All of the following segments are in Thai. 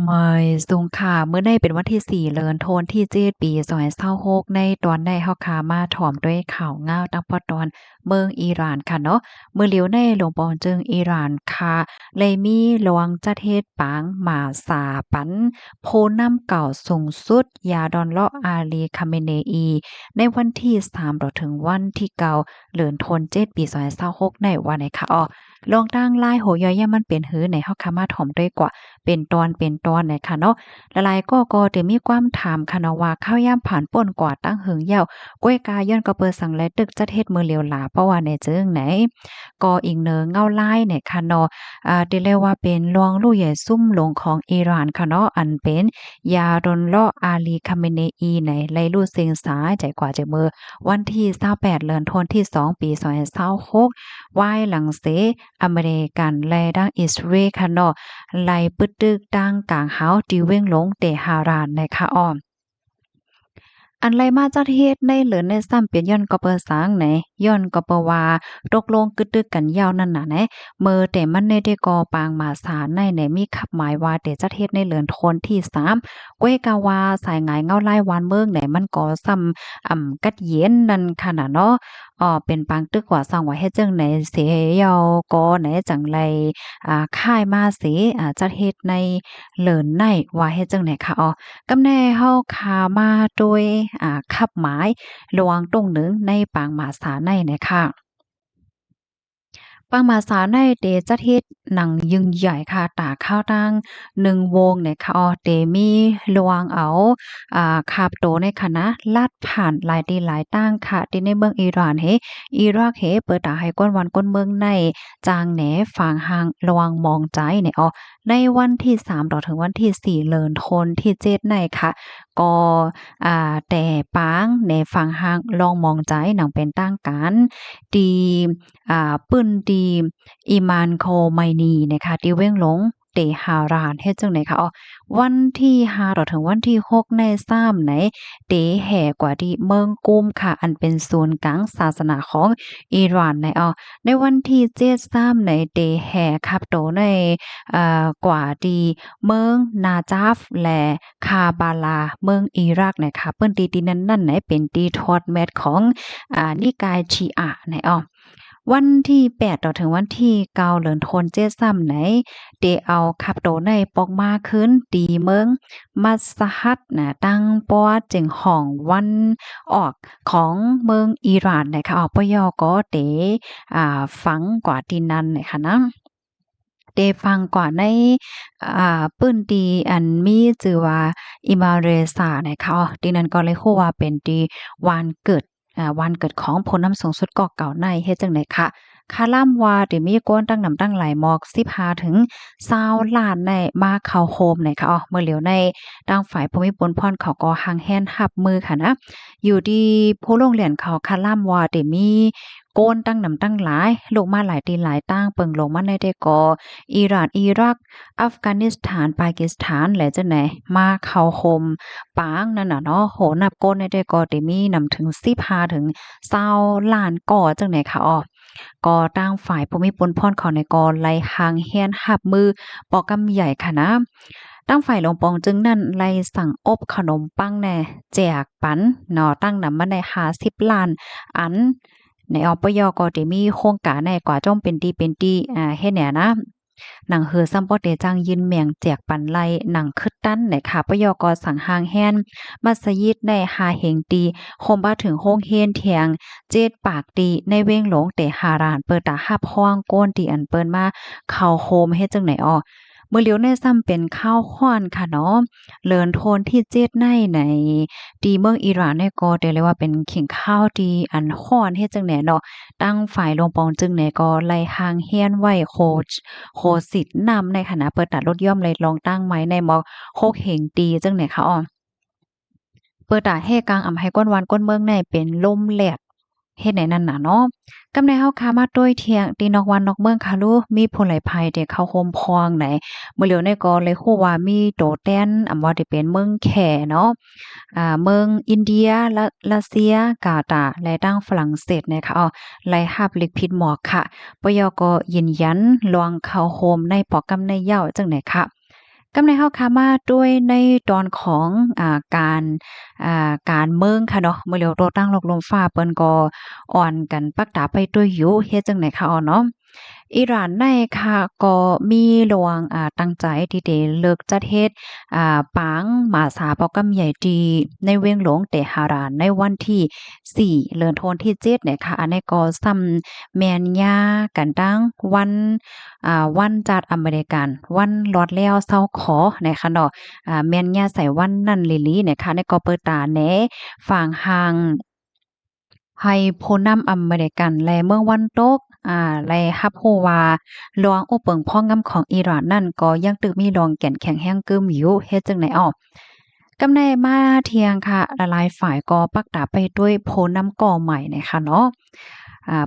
ไม่สูงค่ะเมื่อในเป็นวันที่4เดือนธันวาคมที่7ปี2026ในตอนได้เฮาค่ะมาถ่อมด้วยข่าวง้าวตั้งปอตอนเมืองอิหร่านค่ะเนาะเมื่อเหลียวในหลวงปองจึงอิหร่านค่ะเลยมีหลวงจัดเฮ็ดปางหมาสาปันผู้นำเก่าสูงสุดยาดอนเลาะอาลีคาเมเนอีในวันที่3ถึงวันที่9เดือนธันวาคม7ปี2026ในวันไหนค่ะลองตั้งลายโหย่อยๆมันเป็นหือในเฮาค่ะมาถ่อมด้วยกว่าเป็นตอนน่ะค่ะเนาะหลายๆก็ได้มีความถามค่ะเนาะว่าข้าวยามผ่านป่นกว่าตั้งหึงยาวก้วยกาย้อนก็เปิดสังและตึกจัดเฮ็ดมือเหลียวหลาเพราะว่าในเจิงไหนก็อิงเนอเงาลายเนี่ยค่ะเนาะที่เรียกว่าเป็นลวงลู่ใหญ่ซุ่มหลงของอิหร่านค่ะเนาะอันเป็นยาดนเลาะอาลีคาเมเนอีในไลลู่เซิงสาใจกว่าจะมือวันที่28เดือนธันวาคมที่2ปี2026วายหลังเสอเมริกันและดังอิสราเอลค่ะเนาะ ไล่ปึดตึกดังกลางเฮาที่เว้งหลงเตหารานในคะอ้อม อันไรมาจากเฮ็ดในเหลือในซ้ำเป็นย้อนก็เปิ้นสร้างไหนย้อนก็เปิ้นว่าตกลงกึดตึกกันยาวนั่นน่ะแหนเมื่อแต่มันได้ก่อปางมาศาลในมีขับหมายว่าแต่จะเฮ็ดในเหลือนทนที่3ก้วยกาว่าสายหงายเงาลายวานเมืองไหนมันก็ซ้ำกัดเย็นนั่นค่ะน่ะเนาะเป็นปางตึกว่าสร้างไว้เฮ็ดจังไหนเสยาก็ไหนจังไรค่ายมาเสจัดเฮ็ดในเหลินในว่าเฮ็ดจังไหนคะกำแน่เฮาขามาโดยขับหมายระวังตรงหนึ่งในปางหมาสาในเนี่ยค่ะปางหมาสาในเดจัดเฮ็ดหนังยึงใหญ่ค่ะตาข้าวตั้ง1วงเนี่ยค่ะเดมีระวังเอาคาบโตในคณะลัดผ่านหลายตีหลายตั้งค่ะที่ในเมืองอิหร่านอิรักเปิดตาให้ก้นวันก้นเมืองในจางแหนฝางหางระวังมองใจเนี่ยในวันที่3ต่อถึงวันที่4เลินทนที่7ในค่ะก็แต่ปางในฝั่งหางลองมองใจหนังเป็นตั้งกันตีปื้นตีอิมานโคไมนีนะคะที่เว้งหลงเตหารานเฮ็ดจังไหนคะวันที่5ต่อถึงวันที่6ใน3ไหนเตแห่กว่าที่เมืองกุมค่ะอันเป็นศูนย์กลางศาสนาของอิหร่านในวันที่7 3ในเตแห่คับโตในกว่าที่เมืองนาจาฟและคาบาลาเมืองอิรักนะคะเปิ้นตีที่นั่นไหนเป็นตีทอดแมตของนิกายชีอะไหนวันที่8ต่อถึงวันที่9เดือนธันวาคมเจ็ดซ้ำไหนเตเอาคับโตในปอกมาขึ้นตีเมืองมัสฮัดนะตั้งปัวเจิงห้องวันออกของเมืองอิหร่านนะคะปยก็เตฝังกว่าที่นั่นนะคะนะได้ฟังกว่าในปื้นตีอันมีชื่อว่าอิมาเรซานะคะที่นั่นก็เลยฮู้ว่าเป็นที่วันเกิดวันเกิดของผู้นำสูงสุดเกาะเก่าในเฮ็ดจังได๋คะคาล่ำว่าได้มีก้นตั้งนำตั้งหลายหมอก15ถึง20ล้านในมาเข้าโฮมนะคะเมื่อเหลียวในทางฝ่ายภูมิพลพรเขาก็หังแฮนรับมือค่ะนะอยู่ที่ผู้โรงเรียนเขาคาล่ำว่าได้มีโกนตั้งนำตั้งหลายลงมาหลายตีหลายตั้งเปิงลงมาในได้ก็อิหร่านอิรักอัฟกานิสถานปากีสถานและจังไหนมาเข้าโฮมปางนั่นน่ะเนาะโหนับก้นได้ก็ได้มีนำถึง15ถึง20ล้านก่อจังไหนคะก็ตั้งฝ่ายภูมิพลพรเขาในก็ไล่หางแฮนหับมือปอกำใหญ่ค่ะนะตั้งฝ่ายหลวงปองจึงนั่นไล่สั่งอบขนมปังแน่แจกปันเนาะตั้งนำมาใน50ล้านอันในปยก็ได้มีโครงการในกว่าจ้องเป็นตีเฮ็ดแหน่นะหนังเฮือซ้ำบ่ได้จ้างยินแมงแจกปันไลหนังคึดตั้นในค่ะปยกสังหางแฮนมัสยิดในหาเหงตีโคมบ่ถึงโรงเรียนเถียงเจ็ดปากตีในเว้งหลงแต่หาร้านเปิดตาฮับฮ้องก้นตีอันเปิ้นมาเข้าโฮมเฮ็ดจังไหนมื้อเหลียวในซ้ำเป็นข้าวฮ้อนค่ะเนาะเลินโทนที่เจ็ดในตีเมืองอิหร่านเนี่ยก็ได้เรียกว่าเป็นขิงข้าวที่อันฮ้อนเฮ็ดจังไหนเนาะตั้งฝ่ายลงปองจึงไหนก็ไล่หางเฮียนไว้โคสิทธิ์นำในคณะเปิดตัดรถย่อมเลยลองตั้งไม้ในหมอกโคกเหงตีจังไหนคะเปิดตาให้กลางอำให้ก้นวันก้นเมืองในเป็นลมแหลดเฮ็ดไหนนั่นน่ะเนาะกำในเฮาค้ามาต้วยเที่ยงตีนอกวันนอกเมืองค่ะลูมีผู้หลายภัยเด็กเข้าโฮมพองไหนมื้อเหลียวในก็เลยฮู้ว่ามีโตแต้นว่าที่เป็นเมืองแขเนาะเมืองอินเดียรัสเซียกาตาร์และดั้งฝรั่งเศสนะคะไล่รับลิกพิษหมอกค่ะปยก็ยืนยันลวงเข้าโฮมในปอกกำในเหย้าจังไหนค่ะ กำในเฮาค่ะมาด้วยในตอนของการการเมืองค่ะเนาะมื้อเหลียวโตตั้งโลกลมฟ้าเปิ้นก็อ่อนกันปักตาไปด้วยอยู่เฮ็ดจังไหนคะอ้อเนาะอิหร่านในค่ะก็มีระวังตั้งใจที่จะเลิกจัดเฮ็ดปางหมาสาเป้ากำใหญ่ดีในเวียงหลวงเตหะรานในวันที่4เดือนธันวาคมที่7เนี่ยค่ะอันนี้ก็ซ้ำแม่นยากันตั้งวันวันจัดอเมริกันวันลอดแล้วเศร้าขอนะคะเนาะแม่นยาใส่วันนั้นลิลีนะคะในก็เปิดตาแหนฝางหางให้ผู้นำอเมริกันและเมืองวันตกและรับรู้ว่าหลวงอุเปิงพ่องำของอิหร่านนั่นก็ยังตึกมีรองแก่นแข็งแรงกึมอยู่เฮ็ดจังได๋อ้อกำในมาเที่ยงค่ะหลายๆฝ่ายก็ปักตาไปด้วยโพนำก่อใหม่นะคะเนาะ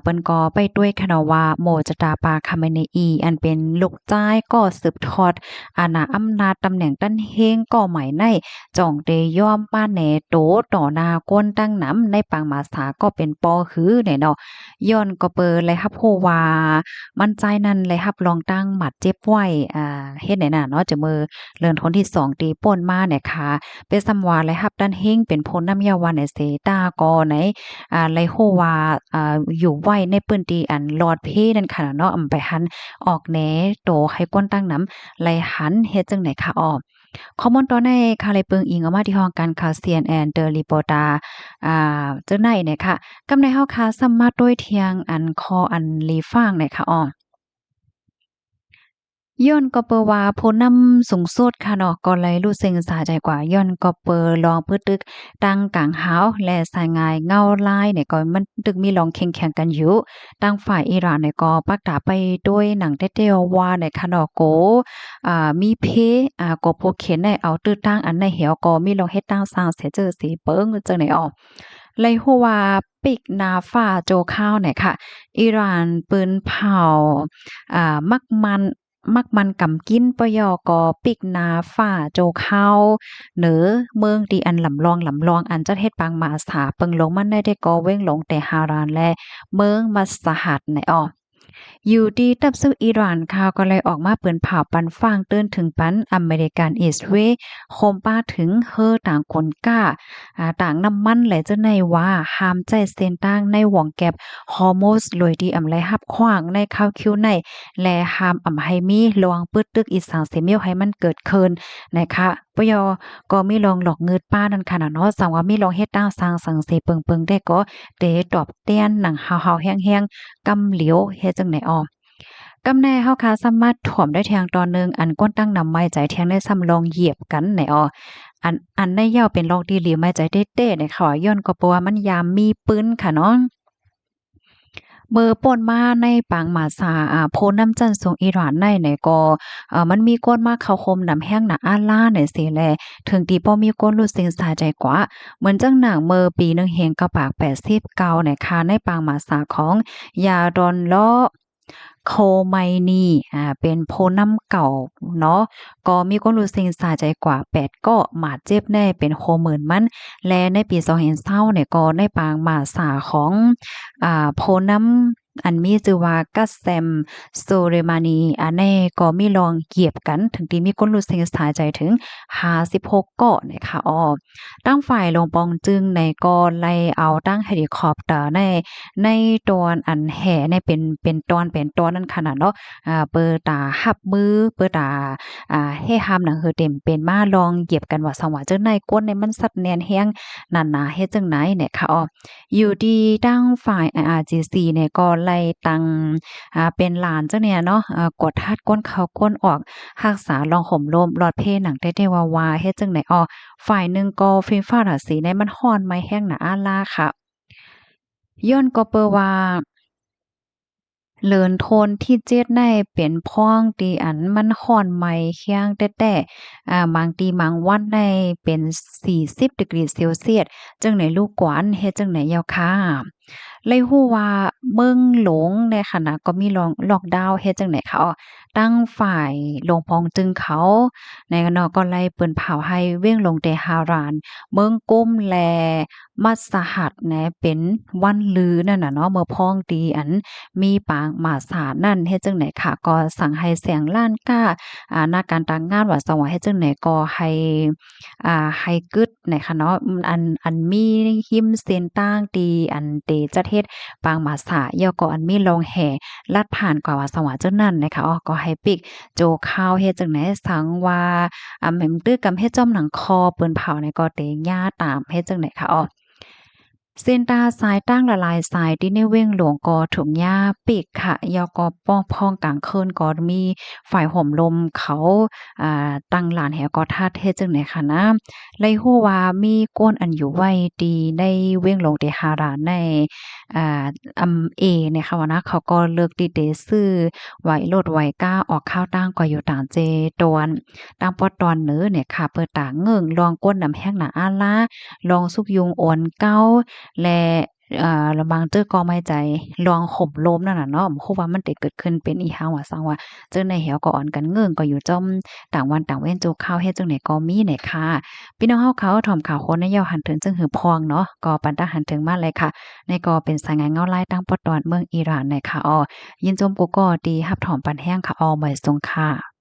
เปิ้นก็ไปด้วยคะเนาะว่าโมจตาปาคาเมเนอีอันเป็นลูกจ้ายก็สืบทอดอาณาอำนาจตำแหน่งตั้นเฮงก่อใหม่ในจ่องเตยอมป้าแหนโตต่อหน้าก้นตั้งน้ำในปางมาสาก็เป็นปอหือเนี่ยเนาะย้อนก็เปิดเลยครับผู้ว่ามั่นใจนั่นเลยครับลองตั้งหมัดเจ็บไว้เฮ็ดไหนน่ะเนาะจะมือเรือนคนที่2ตีป่นมาเนี่ยค่ะเป็นสำว่าเลยครับดันเฮงเป็นพลน้ำยาวันในเสตากอไหนเลยฮู้ว่าอยู่ไว้ในปื้นที่อันลอดเพนั่นค่ะเนาะอำไปหันออกแหนโตให้ก้นตั้งน้ำไหลหันเฮ็ดจังได๋คะอ้อข้อมูลตอนในค่ะเลยเปิงอิงเอามาที่ห้องการข่าว CNN The Reporter จังได๋เนี่ยค่ะกำในเฮาค่ะสามารถด้วยเทียงอันคออันลีฟางเนี่ยค่ะอ้อ ย้อนก็เปอว่าผู้นำสูงสุดค่ะเนาะก็เลยรู้สึกสะใจกว่าย้อนก็เปอลองพือตึกตั้งกลางหาวและสายงายเงาลายเนี่ยก็มันตึกมีลองแข่งๆกันอยู่ตั้งฝ่ายอิหร่านเนี่ยก็ปักตาไปด้วยหนังเต้ๆว่าในค่ะเนาะโกมีเพก็พวกเข็นได้เอาตื้อตั้งอันในเหี่ยวก็มีลองเฮ็ดตั้งสร้างเสียเจอสีเปิงจังได๋ออกเลยฮู้ว่าปิกนาฟ้าโจข้าวเนี่ยค่ะอิหร่านปืนเผามักมันกำกินปยอกอปิกนาฝ่าโจเข้าเหนือเมืองตีอันลำลองอันจะเฮ็ดปางมาสาเปิงลงมันได้ก็เว้งหลงแต่ฮารานและเมืองมัสหัดในอยู่ดีตับสู้อิหร่านข่าวก็เลยออกมาเปินผ่าปันฟางเตือนถึงปันอเมริกันอิสเวโคมป้าถึงเฮอต่างคนกล้าต่างน้ำมันไหลเจ้าในว่าห้ามใจเส้นตั้งในหว่องแก็บฮอร์โมสลอยดีอำไลหับขว้างในข้าวคิวในและห้ามอำให้มีลวงปึดตึกอีสางเสมียวให้มันเกิดขึ้นนะคะปยก็มีลองหลอกเงิดป้านั่นค่ะเนาะสังว่ามีลองเฮ็ดตั้งสร้างสังเสเปิงๆได้ก็เตตอบเตี้ยนหนังเฮาๆแห้งๆกำเหลียวเฮ็ดจังได๋กำแน่เฮาค่ะสามารถถ่วมได้แทงตอนหนึ่งอันก้นตั้งนำไม้ใจแทงได้ซ้ำลองเหยียบกันไหนอันได้ยาวเป็นลองดีหรือไม้ใจเต้ๆเนี่ยค่ะย้อนก็เพราะว่ามันยามมีปืนค่ะเนาะเมื่อป่นมาในปางหมาซาโพน้ำจันทร์ทรงอิหร่านในเนี่ยก็มันมีก้นมาเข้าคมนำแห้งหนาอาล่าเนี่ยสิแลถึงที่บ่มีก้นรู้สึกสาใจกว่าเหมือนจังหนังเมื่อปีหนึ่งเฮงกะปาก89เนี่ยค่ะในปางหมาซาของยาดอนล้อ โคไมนีเป็นโพน้ำเก่าเนาะก็มีคนรู้สึกสาใจกว่า8ก็หมาดเจ็บแน่เป็นโคหมื่นมันและในปี2020เนี่ยก็ได้ปางหมาสาของโพน้ำอันมีชื่อว่ากัสแซมโซเรมานีอันนี้ก็มีลองเหยียบกันถึงที่มีคนรู้สึกสาใจถึง56เกาะนะคะตั้งฝ่ายลงปองจึงในก็ไล่เอาตั้งเฮลิคอปเตอร์ในตอนอันแห่ในเป็นตอนนั้นขนาดเนาะเปิดตาหับมือเปิดตาให้หามหนังหือเต็มเป็นมาลองเหยียบกันว่าสังว่าจังได๋ก้นเนี่ยมันสัดแน่นแฮงนั่นน่ะเฮ็ดจังไหนเนี่ยค่ะอยู่ดีตั้งฝ่าย IRGC เนี่ยก็ไล่ตั้งเป็นหลานจังเนี่ยเนาะกดทัดก้นเข้าก้นออกรักษาลองห่มลมหลอดเพหนังได้ๆวาๆเฮ็ดจังได๋ฝ่ายหนึ่งก็ไฟฟ้าราสีในมันฮ้อนไหมแห้งหนาอาลาค่ะย้อนก็เปอว่าเลินโทนที่เจ็ดในเป็นพ้องตีอันมันฮ้อนไหมเคียงแต่บางทีบางวันในเป็น40 ดีกรีเซลเซียสจังไหนลูกกวานเฮ็ดจังไหนยาวค่ะ เลยฮู้ว่าเมืองหลวงในขณะก็มีล็อกดาวน์เฮ็ดจังได๋คะอ้อตั้งฝ่ายหลวงพองจึงเขาในเนาะก็ไล่เปิ้นเผาให้เว้งลงแต่ฮารานเมืองก้มแลมัสหัดแหนเป็นวันลือนั่นน่ะเนาะเมื่อพ้องตีอันมีปางหมาสานั่นเฮ็ดจังได๋ค่ะก็สั่งให้เสียงล้านก้าณการต่างงานว่าสว่าเฮ็ดจังได๋ก็ให้กึดในค่ะเนาะอันมีหิมเส้นต่างตีอันเตจัดเฮ็ดปางหมาสาย่อก็อันมีลองแห่ลัดผ่านกว่าว่าสว่าจังนั้นนะคะอ้อก็ให้ปิกโจข้าวเฮ็ดจังได๋สังว่าแม่นตื้อกำเฮ็ดจ้อมหนังคอเปิ้นเผาในก็เตย่าตามเฮ็ดจังได๋คะอ้อ เส้นตาสายตั้งละลายสายที่ในเว้งหลวงกอถุงหญ้าปีกค่ะยอกอป้องพองกลางคืนก็มีฝ่ายห่มลมเขาตั้งหลานแหก็ท่าเทศจังไหนค่ะนะเลยฮู้ว่ามีก้นอันอยู่ไว้ดีในเว้งหลวงเตหาราในอ่าเนี่ยค่ะว่านะเขาก็เลิกดีเดซื้อไหวโลดไหวก้าออกข้าวตั้งก็อยู่ต่างเจตวนตั้งปอตอนเนื้อเนี่ยค่ะเปิดตาเงิงลองก้นน้ำแห้งหนาอาลาลองสุกยุงโอนเก้า และแล้วบางเตื้อก็ไม่ใจลองข่มโลมนั่นน่ะเนาะบ่ฮู้ว่ามันได้เกิดขึ้นเป็นอีหยังว่าซังว่าเจั่งใดแหวก็อ่อนกันเงิงก็อยู่จ้อมต่างวันต่างเว้นจูข้าวเฮ็ดจังได๋ก็มีแหน่ค่ะพี่น้องเฮาเขาถ่อมข่าวคนในยาวหันถึงจึงหือพองเนาะก็ปันตาหันถึงมาเลยค่ะในก็เป็นสายงานเงาลายตั้งปอดตอนเมืองอิหร่านในค่ะอ้อยินจมกูก็ดีรับถอมปันแห้งค่ะอ้อไว้ทรงค่ะ